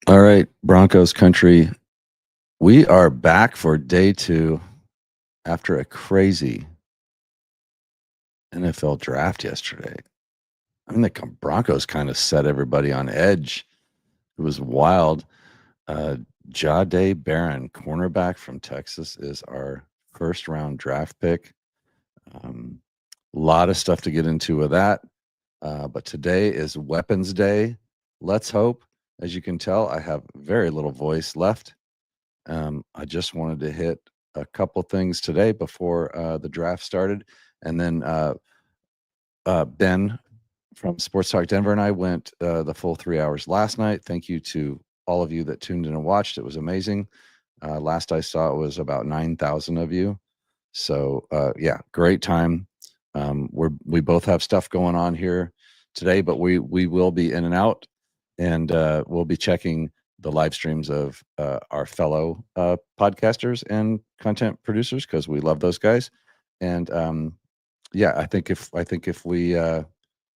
All right, Broncos country. We are back for day 2 after a crazy NFL draft yesterday. I mean, the Broncos kind of set everybody on edge. It was wild. Uh, Jahdae Barron, cornerback from Texas, is our first round draft pick. Um, lot of stuff to get into with that. But today is Weapons Day. Let's hope. As you can tell, I have very little voice left. I just wanted to hit a couple things today before the draft started, and then Ben from Sports Talk Denver and I went the full 3 hours last night. Thank you to all of you that tuned in and watched. It was amazing. Last I saw, it was about 9,000 of you. So yeah, great time. We both have stuff going on here today, but we will be in and out, and we'll be checking the live streams of our fellow podcasters and content producers because we love those guys. And yeah, I think if we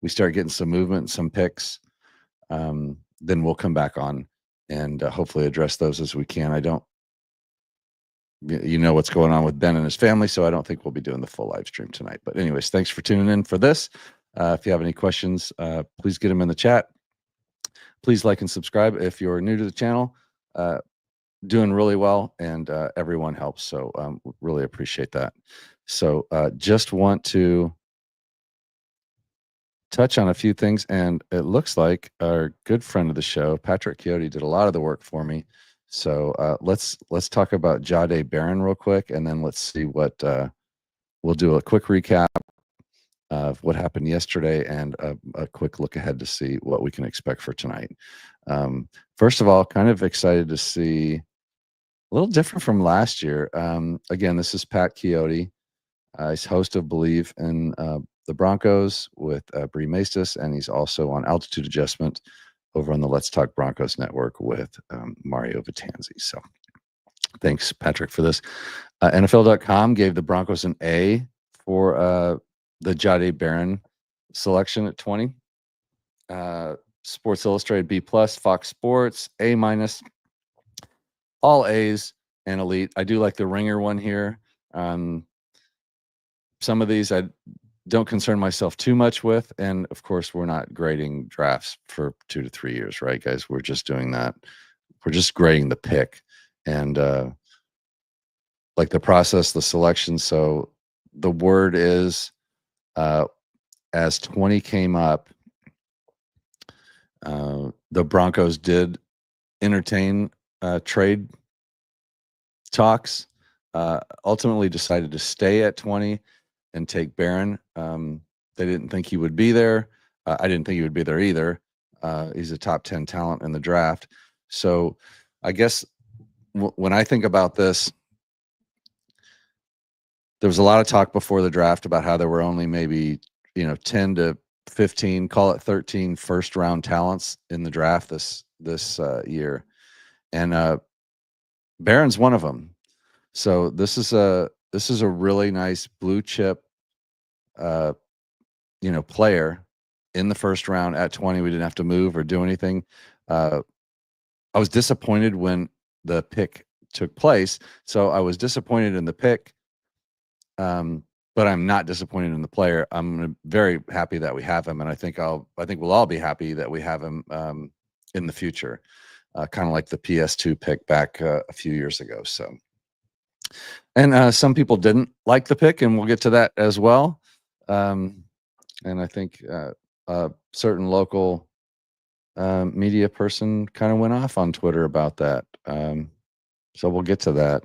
start getting some movement, some picks, then we'll come back on and hopefully address those as we can. I don't you know what's going on with Ben and his family, so I don't think we'll be doing the full live stream tonight. But anyways, thanks for tuning in for this. If you have any questions, please get them in the chat. Please like and subscribe if you're new to the channel. Doing really well, and everyone helps, so really appreciate that. So just want to touch on a few things, and it looks like our good friend of the show, Patrick Coyote, did a lot of the work for me. So let's talk about Jahdae Barron real quick, and then let's see what we'll do a quick recap of what happened yesterday and a quick look ahead to see what we can expect for tonight. First of all, kind of excited to see a little different from last year. Again, this is Pat Coyote. He's host of Believe in the Broncos with Bree Maestas, and he's also on Altitude Adjustment over on the Let's Talk Broncos network with Mario Vitanzi. So thanks, Patrick, for this. NFL.com gave the Broncos an A for the Jahdae Barron selection at 20. Sports Illustrated B+, Fox Sports A-, all A's, and elite. I do like the Ringer one here. Some of these I don't concern myself too much with, and of course we're not grading drafts for 2 to 3 years, right, guys? We're just doing that. We're just grading the pick and like the process, the selection. So the word is as 20 came up, the Broncos did entertain trade talks, ultimately decided to stay at 20 and take Barron. They didn't think he would be there. I didn't think he would be there either. He's a top 10 talent in the draft. So I guess when I think about this, there was a lot of talk before the draft about how there were only maybe 10 to 15, call it 13 first round talents in the draft this year, and Barron's one of them. So this is a really nice blue chip player in the first round at 20. We didn't have to move or do anything. I was disappointed when the pick took place, so I was disappointed in the pick, but I'm not disappointed in the player. I'm very happy that we have him, and I think we'll all be happy that we have him in the future, kind of like the PS2 pick back a few years ago. So, and some people didn't like the pick, and we'll get to that as well. And I think a certain local media person kind of went off on Twitter about that. So we'll get to that.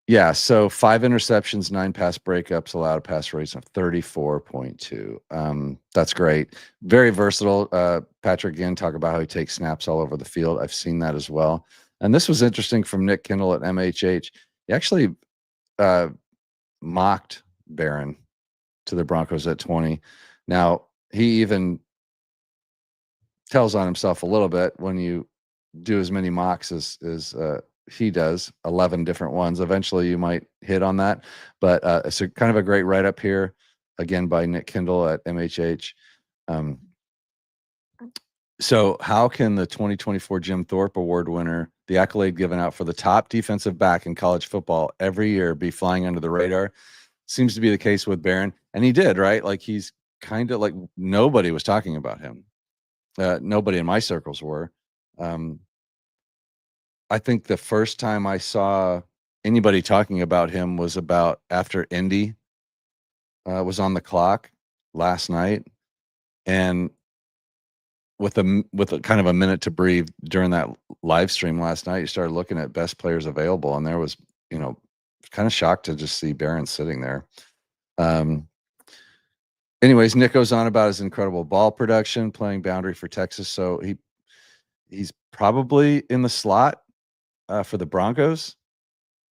Yeah, so 5 interceptions, 9 pass breakups, allowed a pass rating of 34.2. That's great. Very versatile. Patrick, again, talk about how he takes snaps all over the field. I've seen that as well. And this was interesting from Nick Kendall at MHH. He actually mocked Barron to the Broncos at 20. Now, he even tells on himself a little bit when you do as many mocks as he does, 11 different ones. Eventually you might hit on that, but it's kind of a great write-up here, again, by Nick Kendall at MHH. So how can the 2024 Jim Thorpe Award winner, the accolade given out for the top defensive back in college football every year, be flying under the radar? Seems to be the case with Barron, and he did, right? Like, he's kind of like, nobody was talking about him. Nobody in my circles were. Um, I think the first time I saw anybody talking about him was about after Indy was on the clock last night, and with a kind of a minute to breathe during that live stream last night, you started looking at best players available, and there was, kind of shocked to just see Barron sitting there. Um, Anyways, Nick goes on about his incredible ball production, playing boundary for Texas. So he's probably in the slot for the Broncos.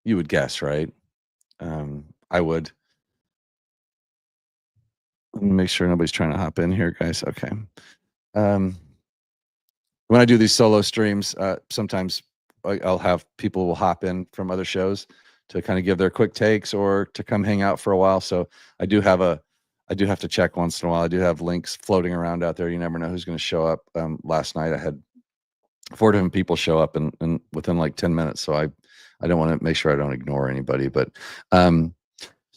You would guess, right? I would. Let me make sure nobody's trying to hop in here, guys. Okay. Um, when I do these solo streams, sometimes I'll have people will hop in from other shows to kind of give their quick takes or to come hang out for a while. So I do have to check once in a while. I do have links floating around out there. You never know who's going to show up. Last night I had 4 different people show up and within like 10 minutes. So I don't want to make sure I don't ignore anybody. But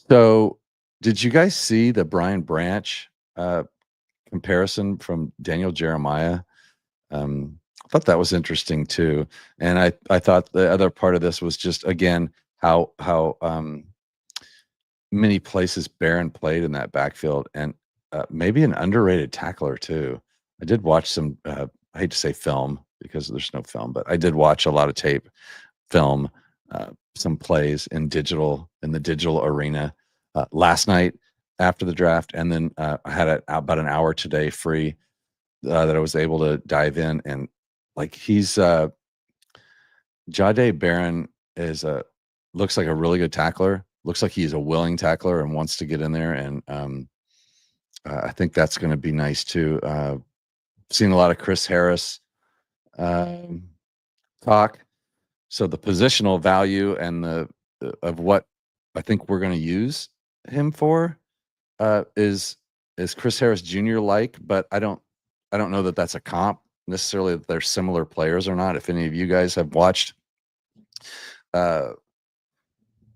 so did you guys see the Brian Branch comparison from Daniel Jeremiah? I thought that was interesting too. And I thought the other part of this was just, again, how many places Barron played in that backfield, and maybe an underrated tackler too. I did watch some, I hate to say film because there's no film, but I did watch a lot of tape, film, some plays in the digital arena last night after the draft. And then I had about an hour today free that I was able to dive in, and like Jahdae Barron looks like a really good tackler. Looks like he's a willing tackler and wants to get in there, and I think that's going to be nice too. Seen a lot of Chris Harris talk. So the positional value and of what I think we're going to use him for is Chris Harris Jr. like, but I don't know that that's a comp necessarily, that they're similar players or not. If any of you guys have watched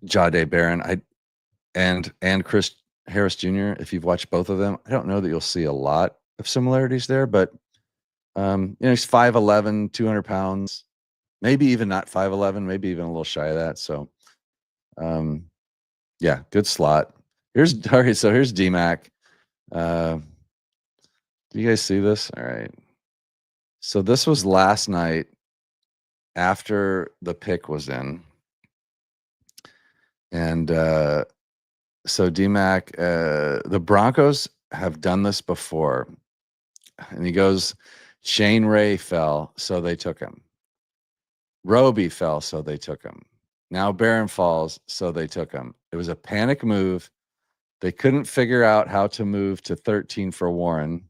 Jahdae Barron and Chris Harris Jr., if you've watched both of them, I don't know that you'll see a lot of similarities there, but he's 5'11", 200 pounds, maybe even not 5'11", maybe even a little shy of that. So yeah, good slot. Here's DMAC. Do you guys see this? All right. So this was last night after the pick was in. And so DMAC, the Broncos have done this before. And he goes, Shane Ray fell, so they took him. Roby fell, so they took him. Now Barron falls, so they took him. It was a panic move. They couldn't figure out how to move to 13 for Warren.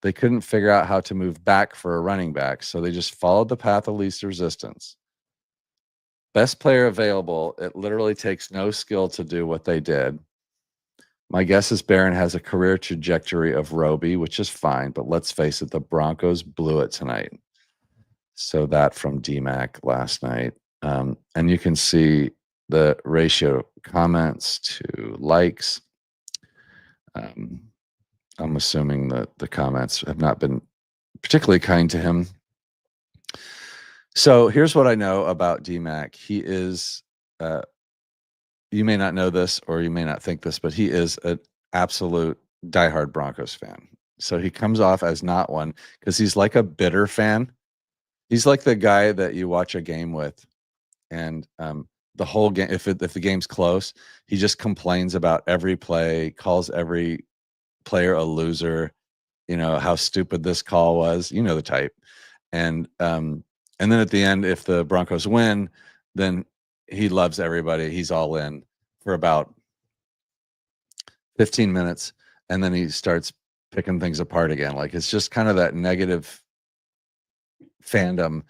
They couldn't figure out how to move back for a running back, so they just followed the path of least resistance. Best player available. It literally takes no skill to do what they did. My guess is Barron has a career trajectory of Roby, which is fine, but let's face it, the Broncos blew it tonight. So that from DMAC last night. And you can see the ratio comments to likes. I'm assuming that the comments have not been particularly kind to him. So here's what I know about DMAC. He is, you may not know this or you may not think this, but he is an absolute diehard Broncos fan. So he comes off as not one because he's like a bitter fan. He's like the guy that you watch a game with, and the whole game, if the game's close, he just complains about every play, calls every player a loser, how stupid this call was, the type. And then at the end, if the Broncos win, then he loves everybody. He's all in for about 15 minutes, and then he starts picking things apart again. Like, it's just kind of that negative fandom.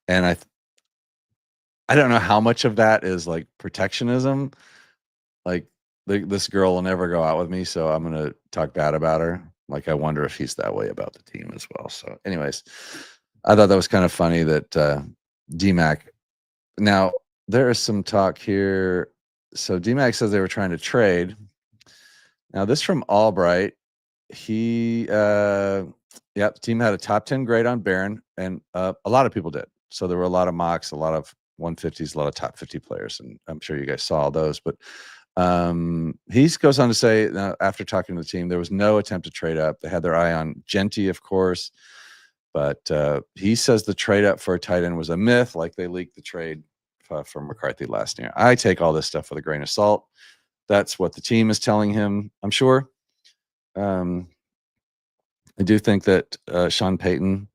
And I don't know how much of that is like protectionism. Like, this girl will never go out with me, so I'm going to talk bad about her. Like, I wonder if he's that way about the team as well. So, anyways, I thought that was kind of funny that D-Mac. Now, there is some talk here. So, D-Mac says they were trying to trade. Now, this from Albright. He, yep, the team had a top 10 grade on Barron, and a lot of people did. So, there were a lot of mocks, a lot of 150s, a lot of top 50 players, and I'm sure you guys saw all those. But he goes on to say, after talking to the team, there was no attempt to trade up. They had their eye on Genty, of course, but he says the trade up for a tight end was a myth, like they leaked the trade from McCarthy last year. I take all this stuff with a grain of salt. That's what the team is telling him, I'm sure. I do think that Sean Payton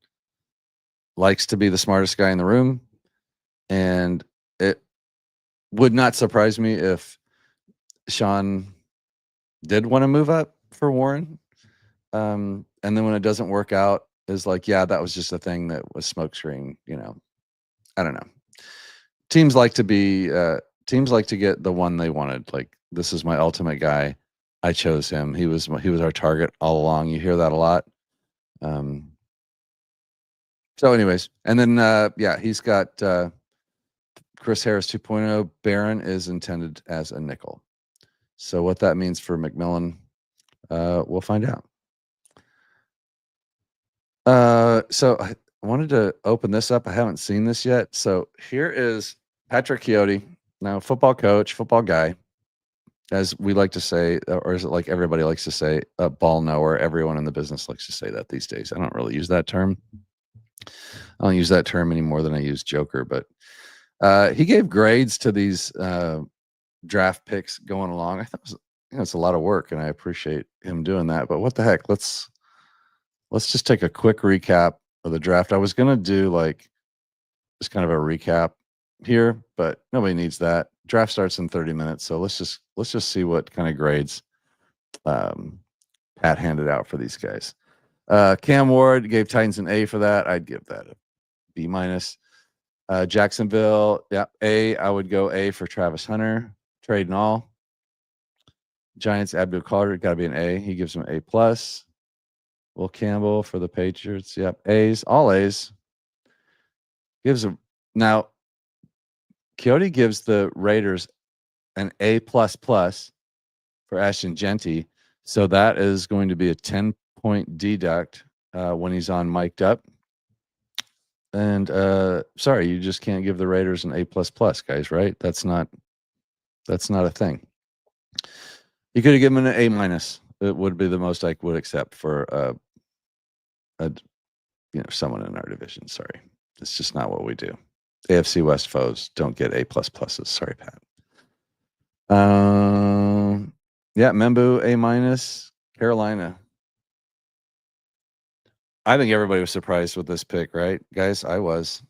likes to be the smartest guy in the room, and it would not surprise me if Sean did want to move up for Warren. And then when it doesn't work out, is like, yeah, that was just a thing that was smokescreen. I don't know. Teams like to get the one they wanted. Like, this is my ultimate guy. I chose him. He was our target all along. You hear that a lot. So anyways, and then he's got Chris Harris 2.0. Barron is intended as a nickel. So what that means for McMillan, we'll find out. So I wanted to open this up. I haven't seen this yet. So here is Patrick Chiotti, now football coach, football guy, as we like to say, or is it like everybody likes to say, a ball knower? Everyone in the business likes to say that these days. I don't really use that term. I don't use that term any more than I use Joker, but he gave grades to these draft picks going along. I thought it was, it's a lot of work, and I appreciate him doing that. But what the heck? Let's just take a quick recap of the draft. I was gonna do like just kind of a recap here, but nobody needs that. Draft starts in 30 minutes, so let's just see what kind of grades Pat handed out for these guys. Cam Ward gave Titans an A for that. I'd give that a B minus. Jacksonville, yeah, A. I would go A for Travis Hunter. Trade and all. Giants, Abdul Carter, got to be an A. He gives him A plus. Will Campbell for the Patriots, yep, A's, all A's. Gives a now. Chiotti gives the Raiders an A plus plus for Ashton Genty, so that is going to be a 10-point deduct when he's on mic'd up. And sorry, you just can't give the Raiders an A plus plus, guys. Right? That's not a thing. You could have given an A minus. It would be the most I would accept for someone in our division. Sorry, it's just not what we do. AFC West foes don't get A plus pluses. Sorry, Pat. Yeah, Membu A minus. Carolina. I think everybody was surprised with this pick, right, guys? I was.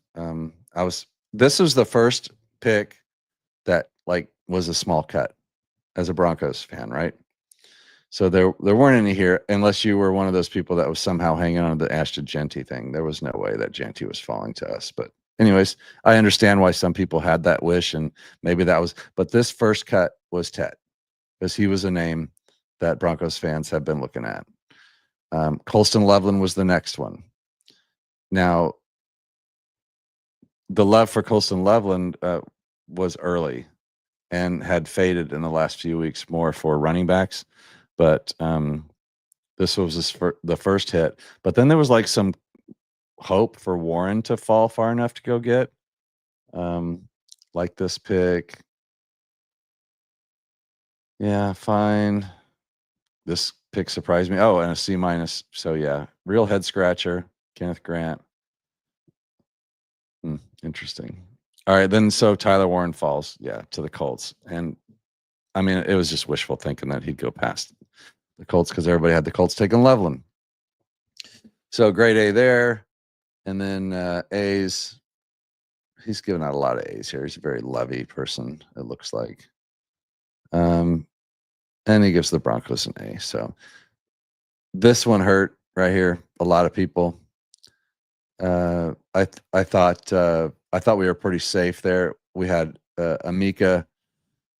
This was the first pick that was a small cut as a Broncos fan, right? So there weren't any here unless you were one of those people that was somehow hanging on to the Ashton Genty thing. There was no way that Genty was falling to us. But anyways, I understand why some people had that wish, and maybe that was. But this first cut was Ted, because he was a name that Broncos fans have been looking at. Colston Loveland was the next one. Now, the love for Colston Loveland was early and had faded in the last few weeks more for running backs. But this was the first hit. But then there was like some hope for Warren to fall far enough to go get like this pick. Yeah, fine. This pick surprised me. Oh, and a C minus. So yeah, real head scratcher. Kenneth Grant. Interesting. All right, then so Tyler Warren falls, to the Colts. And I mean, it was just wishful thinking that he'd go past the Colts because everybody had the Colts taking Loveland. So grade A there. And then A's. He's given out a lot of A's here. He's a very lovey person, it looks like. And he gives the Broncos an A. So this one hurt right here. A lot of people. I thought we were pretty safe there. We had Amika.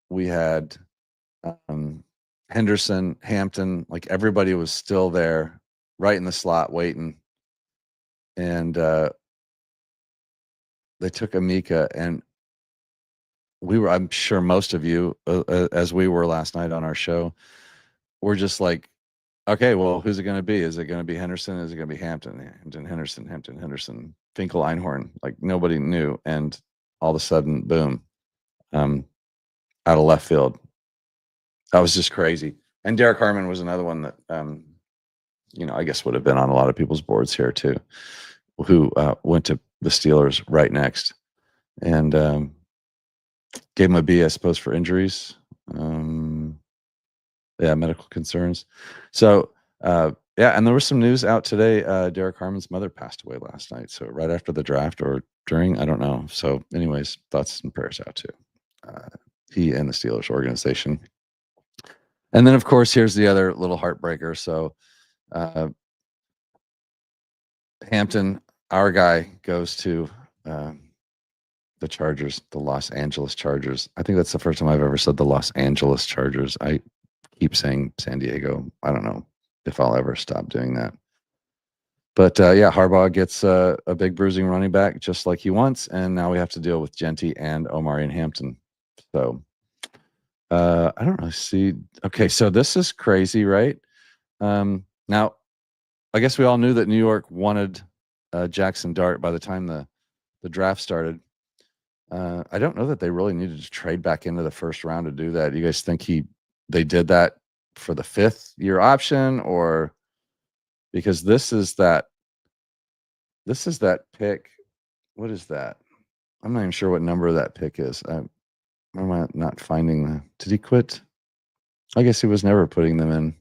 We had Henderson, Hampton, like everybody was still there, right in the slot waiting. And they took Amika, and I'm sure most of you, as we were last night on our show, were just like, okay, well, who's it going to be? Is it going to be Henderson? Is it going to be Hampton? Hampton, Henderson, Hampton, Henderson, Finkel, Einhorn. Like nobody knew. And all of a sudden, boom, out of left field. That was just crazy. And Derek Harmon was another one that, I guess would have been on a lot of people's boards here too, who went to the Steelers right next. And gave him a B, I suppose, for injuries. Medical concerns. So, and there was some news out today. Derek Harmon's mother passed away last night. So right after the draft or during, I don't know. So anyways, thoughts and prayers out to he and the Steelers organization. And then, of course, here's the other little heartbreaker. So Hampton, our guy, goes to the Chargers, the Los Angeles Chargers. I think that's the first time I've ever said the Los Angeles Chargers. I keep saying San Diego. I don't know if I'll ever stop doing that. But Harbaugh gets a big bruising running back just like he wants, and now we have to deal with Genty and Omari and Hampton. So I don't really see. Okay, so this is crazy, right? Now, I guess we all knew that New York wanted Jackson Dart by the time the draft started. I don't know that they really needed to trade back into the first round to do that. You guys think they did that for the 5th-year option, or because this is that pick? What is that? I'm not even sure what number that pick is. I'm not finding did he quit? I guess he was never putting them in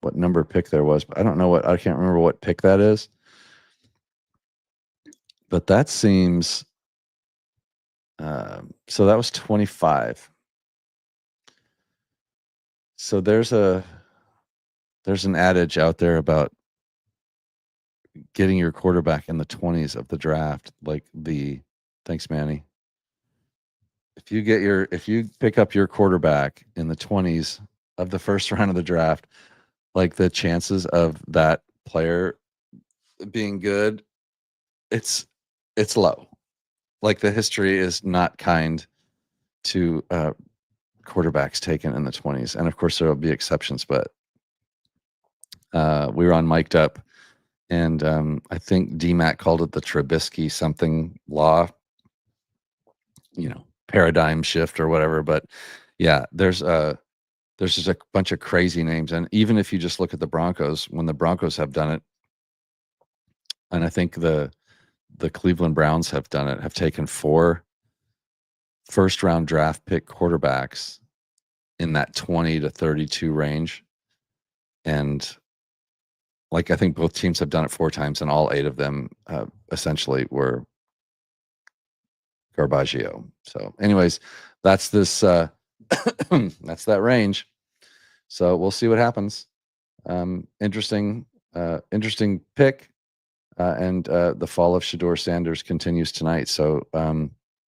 what number pick there was, but I can't remember what pick that is. But that seems so that was 25. So there's an adage out there about getting your quarterback in the 20s of the draft, thanks, Manny. If you pick up your quarterback in the 20s of the first round of the draft, like the chances of that player being good, it's low. Like the history is not kind to quarterbacks taken in the 20s. And of course there will be exceptions, but we were on Mic'd Up, and I think DMAC called it the Trubisky something law, paradigm shift or whatever. But yeah, there's just a bunch of crazy names. And even if you just look at the Broncos, when the Broncos have done it, and I think the Cleveland Browns have done it, have taken 4 first-round draft pick quarterbacks in that 20 to 32 range. And I think both teams have done it 4 times, and all 8 of them essentially were Garbaggio. So anyways, that's this that's that range. So we'll see what happens. Interesting pick. And the fall of Shedeur Sanders continues tonight. So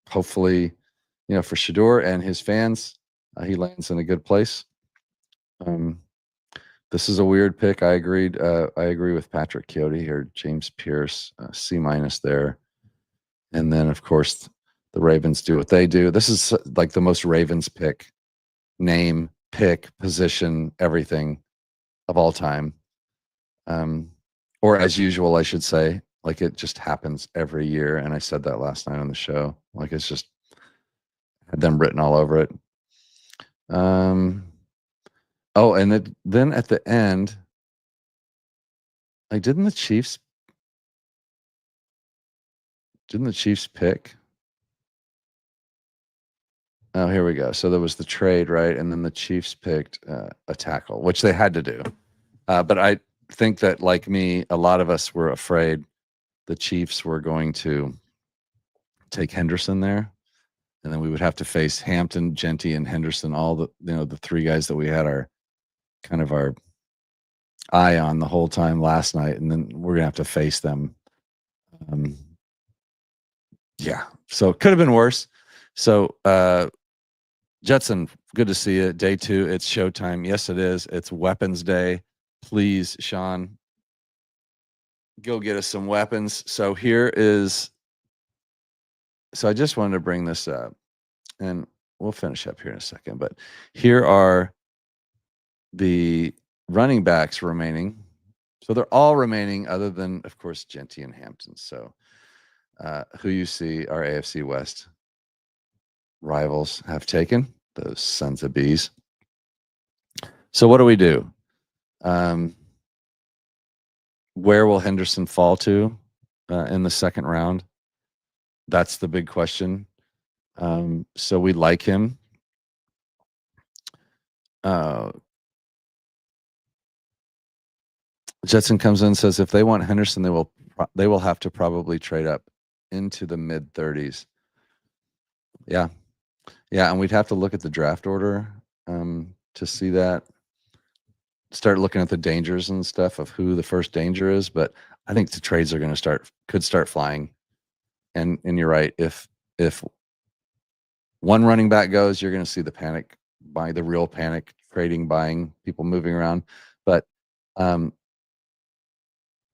hopefully, for Shedeur and his fans, he lands in a good place. This is a weird pick. I agree with Patrick Coyote here. James Pierce, C- there. And then, of course, the Ravens do what they do. This is like the most Ravens pick, name, pick, position, everything of all time. Or as usual, I should say, like it just happens every year. And I said that last night on the show. Like it's just had them written all over it. And then at the end, didn't the Chiefs pick? Oh, here we go. So there was the trade, right? And then the Chiefs picked a tackle, which they had to do. But I think that, like me, a lot of us were afraid the Chiefs were going to take Henderson there, and then we would have to face Hampton, Genty, and Henderson, all the 3 guys that we had our eye on the whole time last night, and then we're gonna have to face them. So it could have been worse. So Jetson, Good to see you. Day 2, it's showtime. Yes, it is. It's Weapons Day. Please, Sean, go get us some weapons. So I just wanted to bring this up, and we'll finish up here in a second, but here are the running backs remaining. So they're all remaining other than, of course, Genty and Hampton. So who you see our AFC West rivals have taken, those sons of bees. So what do we do? Where will Henderson fall to in the second round? That's the big question. So we like him. Jetson comes in and says if they want Henderson, they will have to probably trade up into the mid 30s. Yeah, and we'd have to look at the draft order to see that. Start looking at the dangers and stuff of who the first danger is, but I think the trades are going to could start flying. And you're right. If one running back goes, you're going to see the panic, the real panic, trading, buying, people moving around. But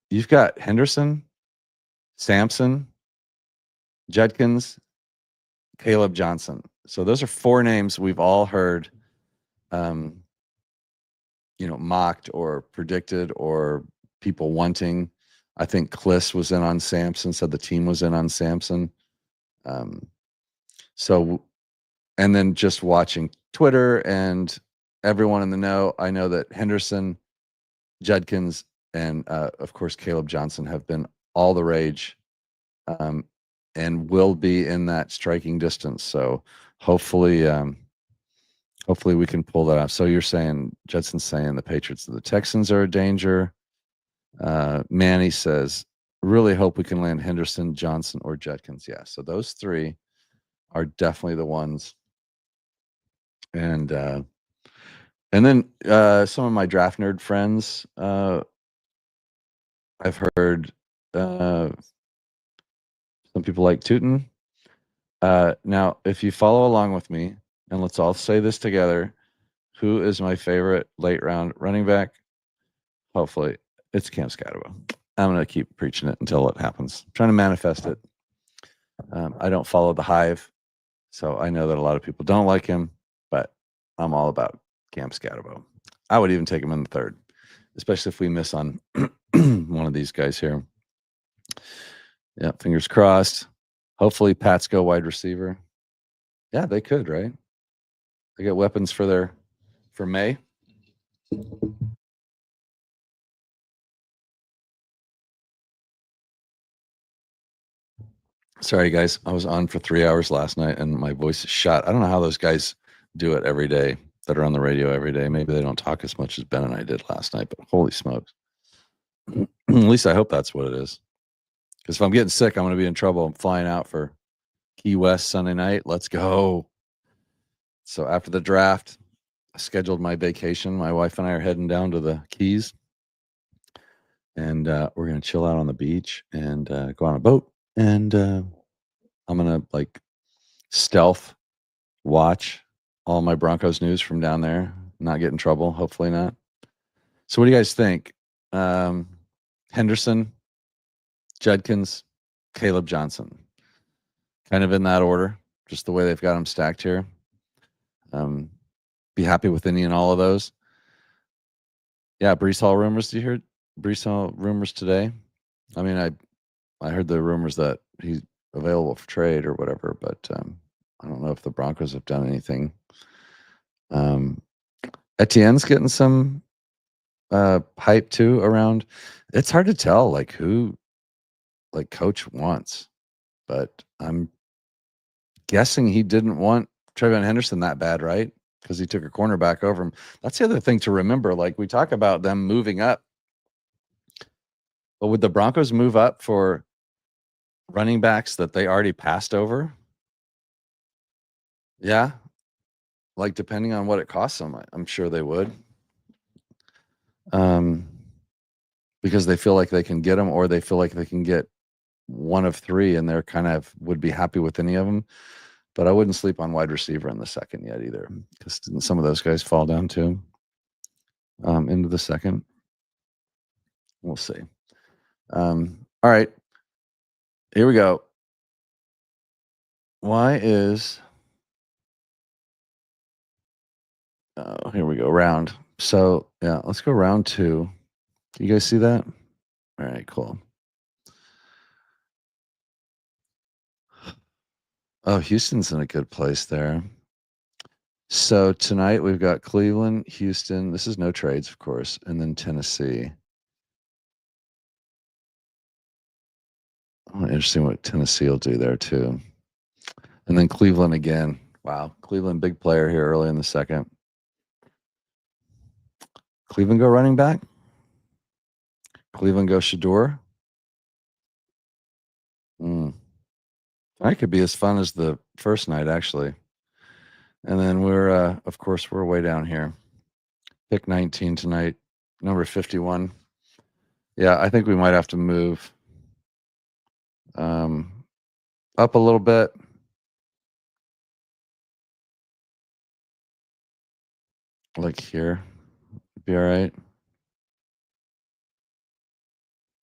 you've got Henderson, Sampson, Judkins, Caleb Johnson. So those are 4 names we've all heard, mocked or predicted or people wanting. I think Kliss was in on Sampson, said the team was in on Sampson. And then just watching Twitter and everyone in the know, I know that Henderson, Judkins, and of course Caleb Johnson have been all the rage, and will be in that striking distance. So hopefully we can pull that off. So you're saying, Judson's saying the Patriots and the Texans are a danger. Manny says, really hope we can land Henderson, Johnson, or Judkins. Yeah, so those 3 are definitely the ones. And then some of my draft nerd friends, I've heard some people like Tootin. Now, if you follow along with me, and let's all say this together, who is my favorite late round running back? Hopefully, it's Cam Scatterbo. I'm going to keep preaching it until it happens. I'm trying to manifest it. I don't follow the hive, so I know that a lot of people don't like him, but I'm all about Cam Scatterbo. I would even take him in the 3rd, especially if we miss on one of these guys here. Yeah, fingers crossed. Hopefully Pats go wide receiver. Yeah, they could, right? They get weapons for May. Sorry, guys. I was on for 3 hours last night and my voice is shot. I don't know how those guys do it every day that are on the radio every day. Maybe they don't talk as much as Ben and I did last night, but holy smokes. At least I hope that's what it is. Because if I'm getting sick, I'm going to be in trouble. I'm flying out for Key West Sunday night. Let's go. So after the draft, I scheduled my vacation. My wife and I are heading down to the Keys. And we're going to chill out on the beach and go on a boat. And I'm going to stealth watch all my Broncos news from down there, not get in trouble. Hopefully not. So what do you guys think? Henderson, Judkins, Caleb Johnson, kind of in that order, just the way they've got them stacked here. Be happy with any and all of those. Yeah, Breece Hall rumors. Did you hear Breece Hall rumors today? I mean, I heard the rumors that he's available for trade or whatever, but I don't know if the Broncos have done anything. Etienne's getting some hype too around. It's hard to tell who coach wants, but I'm guessing he didn't want Trayvon Henderson that bad, right? Because he took a cornerback over him. That's the other thing to remember. We talk about them moving up, but would the Broncos move up for running backs that they already passed over? Yeah. Depending on what it costs them, I'm sure they would. Because they feel like they can get them, or they feel like they can get one of 3 and they're kind of would be happy with any of them. But I wouldn't sleep on wide receiver in the second yet either, because didn't some of those guys fall down too into the second? We'll see. All right, here we go. Why is here we go, round. So yeah, let's go round 2. You guys see that? All right, cool. Oh, Houston's in a good place there. So tonight we've got Cleveland, Houston. This is no trades, of course, and then Tennessee. Oh, interesting what Tennessee will do there too. And then Cleveland again. Wow, Cleveland big player here early in the second. Cleveland go running back. Cleveland go Shador. That could be as fun as the first night, actually. And then we're, of course, we're way down here. Pick 19 tonight, number 51. Yeah, I think we might have to move up a little bit. Like here. Be all right.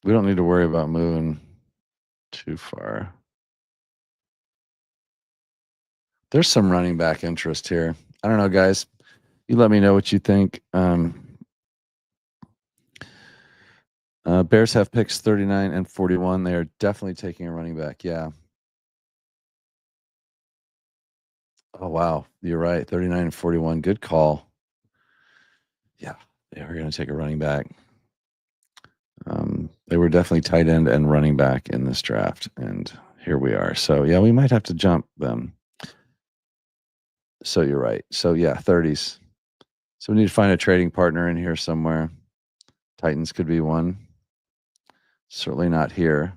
We don't need to worry about moving too far. There's some running back interest here. I don't know, guys. You let me know what you think. Bears have picks 39 and 41. They are definitely taking a running back. Yeah. Oh, wow. You're right. 39 and 41. Good call. Yeah. They are going to take a running back. They were definitely tight end and running back in this draft. And here we are. So, yeah, we might have to jump them. So you're right. So, yeah, 30s. So we need to find a trading partner in here somewhere. Titans could be one. Certainly not here.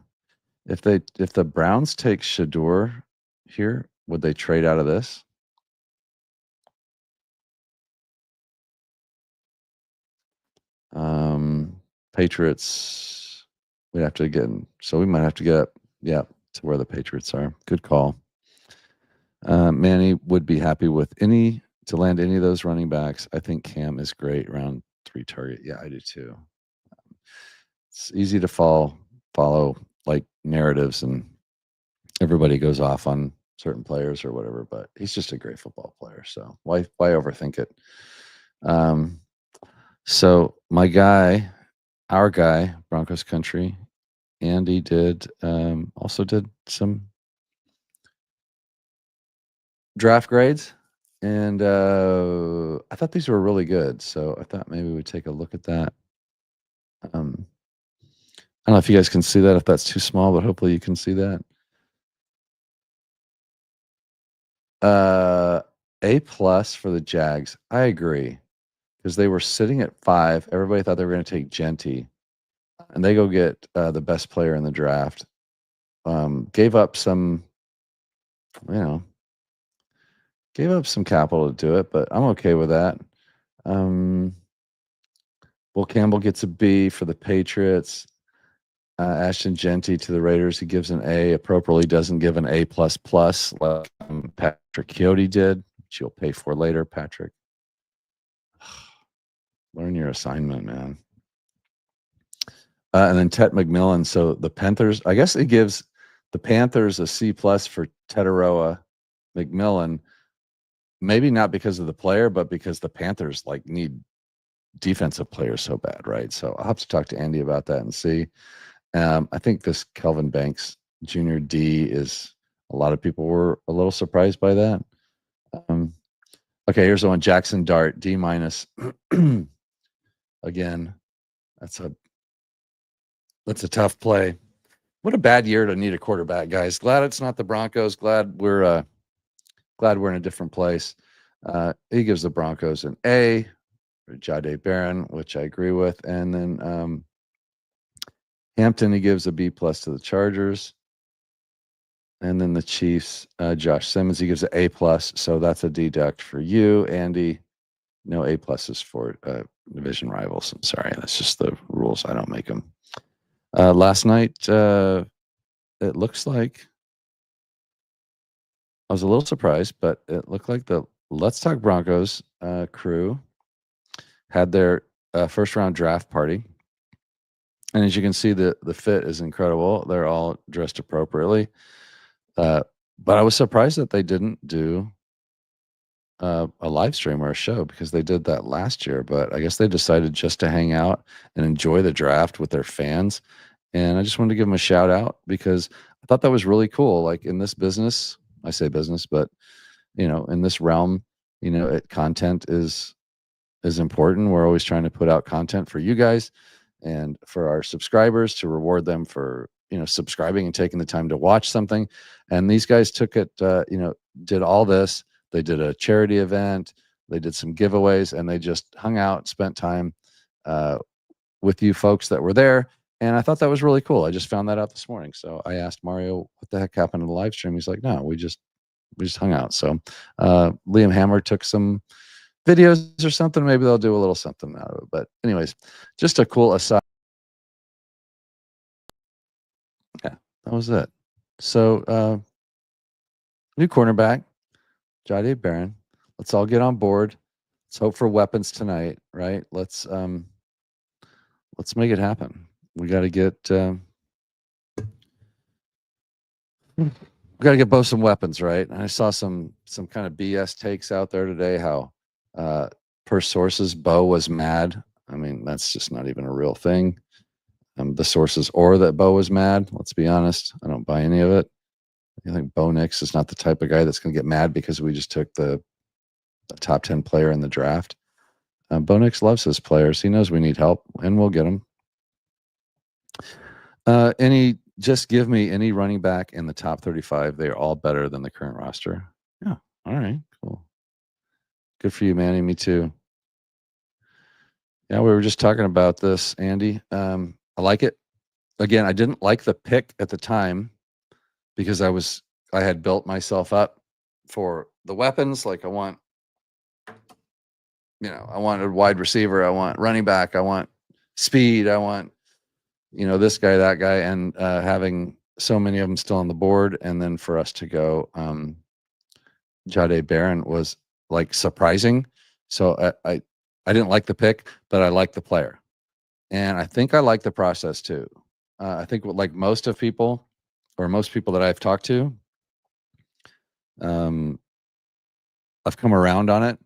If the Browns take Shador here, would they trade out of this? Patriots, we have to get in. So we might have to get to where the Patriots are. Good call. Manny would be happy with to land any of those running backs. I think Cam is great, round 3 target. Yeah, I do too. It's easy to follow like narratives, and everybody goes off on certain players or whatever, but he's just a great football player. So why overthink it? So our guy, Broncos country, Andy also did some draft grades, and I thought these were really good. So I thought maybe we'd take a look at that. I don't know if you guys can see that, if that's too small, but hopefully you can see that. A plus for the Jags. I agree, because they were sitting at 5. Everybody thought they were going to take Genty, and they go get the best player in the draft. Gave up some, gave up some capital to do it, but I'm okay with that. Will Campbell gets a B for the Patriots. Ashton Genty to the Raiders, he gives an A. Appropriately doesn't give an A++ like Patrick Kyoto did, which you'll pay for later, Patrick. Learn your assignment, man. And then Ted McMillan. So the Panthers, I guess it gives the Panthers a C+ for Tetaroa McMillan. Maybe not because of the player, but because the Panthers need defensive players so bad, right? So I'll have to talk to Andy about that and see. I think this Kelvin Banks Jr. D is, a lot of people were a little surprised by that. Okay, here's the one, Jackson Dart, D-. Again, that's a tough play. What a bad year to need a quarterback, guys. Glad it's not the Broncos. Glad we're in a different place. He gives the Broncos an A. Jahdae Barron, which I agree with, and then Hampton, he gives a B+ to the Chargers. And then the Chiefs, Josh Simmons, he gives an A+. So that's a deduct for you, Andy. No A+ for division rivals. I'm sorry. That's just the rules. I don't make them. Last night, it looks like I was a little surprised, but it looked like the Let's Talk Broncos crew had their first round draft party. And as you can see, the fit is incredible. They're all dressed appropriately. But I was surprised that they didn't do a live stream or a show because they did that last year. But I guess they decided just to hang out and enjoy the draft with their fans. And I just wanted to give them a shout out because I thought that was really cool. Like in this business, I say business, but in this realm, content is important. We're always trying to put out content for you guys and for our subscribers to reward them for subscribing and taking the time to watch something. And these guys took it, did all this. They did a charity event, they did some giveaways, and they just hung out, spent time with you folks that were there. And I thought that was really cool. I just found that out this morning. So I asked Mario, what the heck happened in the live stream? He's like, no, we just hung out. So Liam Hammer took some videos or something. Maybe they'll do a little something out of it. But anyways, just a cool aside. Yeah, that was it. So new cornerback, Jahdae Barron. Let's all get on board. Let's hope for weapons tonight, right? Let's make it happen. We got to get both some weapons, right? And I saw some kind of BS takes out there today. How per sources, Bo was mad. I mean, that's just not even a real thing. The sources or that Bo was mad. Let's be honest. I don't buy any of it. I think Bo Nix is not the type of guy that's going to get mad because we just took the top 10 player in the draft. Bo Nix loves his players. He knows we need help, and we'll get them. Just give me any running back in the top 35. They are all better than the current roster. Yeah. All right. Cool. Good for you, Manny. Me too. Yeah, we were just talking about this, Andy. I like it. Again, I didn't like the pick at the time because I had built myself up for the weapons. Like I want a wide receiver. I want running back. I want speed. I want, this guy, that guy, and having so many of them still on the board. And then for us to go, Jahdae Barron was like surprising. So I didn't like the pick, but I like the player. And I think I like the process too. I think like most people that I've talked to, I've come around on it,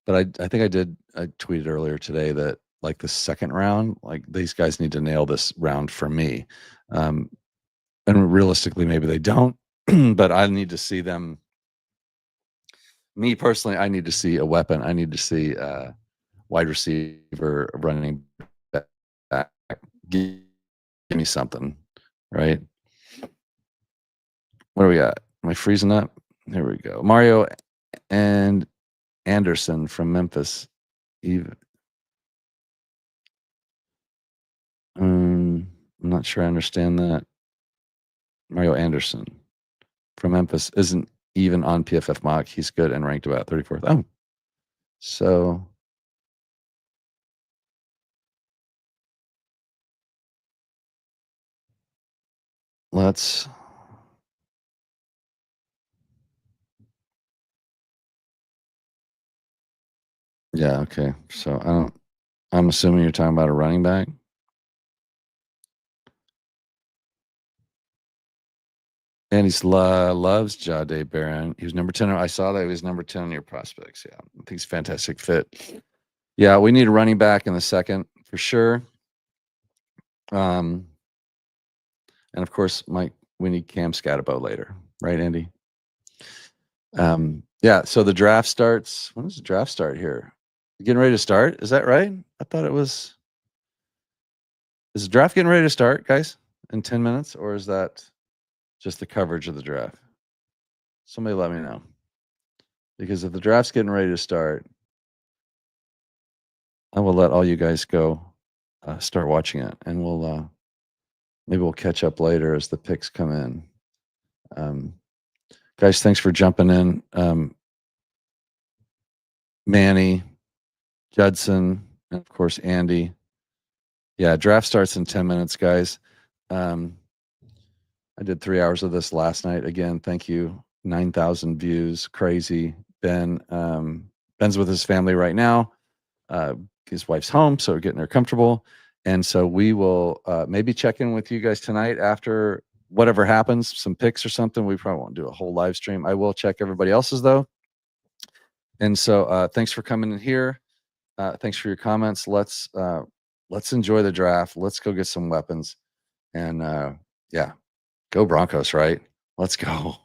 but I think I tweeted earlier today that like the second round, like these guys need to nail this round for me. And realistically, maybe they don't, but I need to see them. Me personally, I need to see a weapon. I need to see wide receiver, running back. Give me something, right? What do we got? Am I freezing up? Here we go. Mario and Anderson from Memphis. I'm not sure I understand that. Mario Anderson from Memphis isn't even on PFF mock. He's good and ranked about 34th. Oh, so let's. Yeah, okay. So I'm assuming you're talking about a running back. And loves Jahdae Barron. He was number 10. I saw that he was number 10 on your prospects. Yeah, I think he's a fantastic fit. Yeah, we need a running back in the second for sure. And of course, we need Cam Scatterbo later, right, Andy? Yeah. So the draft starts. When does the draft start here? Getting ready to start? Is that right? I thought it was. Is the draft getting ready to start, guys, in 10 minutes, or is that just the coverage of the draft? Somebody let me know. Because if the draft's getting ready to start, I will let all you guys go start watching it, and maybe we'll catch up later as the picks come in. Guys, thanks for jumping in. Manny, Judson, and of course Andy. Yeah, draft starts in 10 minutes, guys. I did 3 hours of this last night. Again, thank you 9,000 views. Crazy. Ben's with his family right now. His wife's home, so we're getting her comfortable. And so we will maybe check in with you guys tonight after whatever happens, some pics or something. We probably won't do a whole live stream. I will check everybody else's though. And so thanks for coming in here. Thanks for your comments. Let's enjoy the draft. Let's go get some weapons. And yeah, go Broncos, right? Let's go.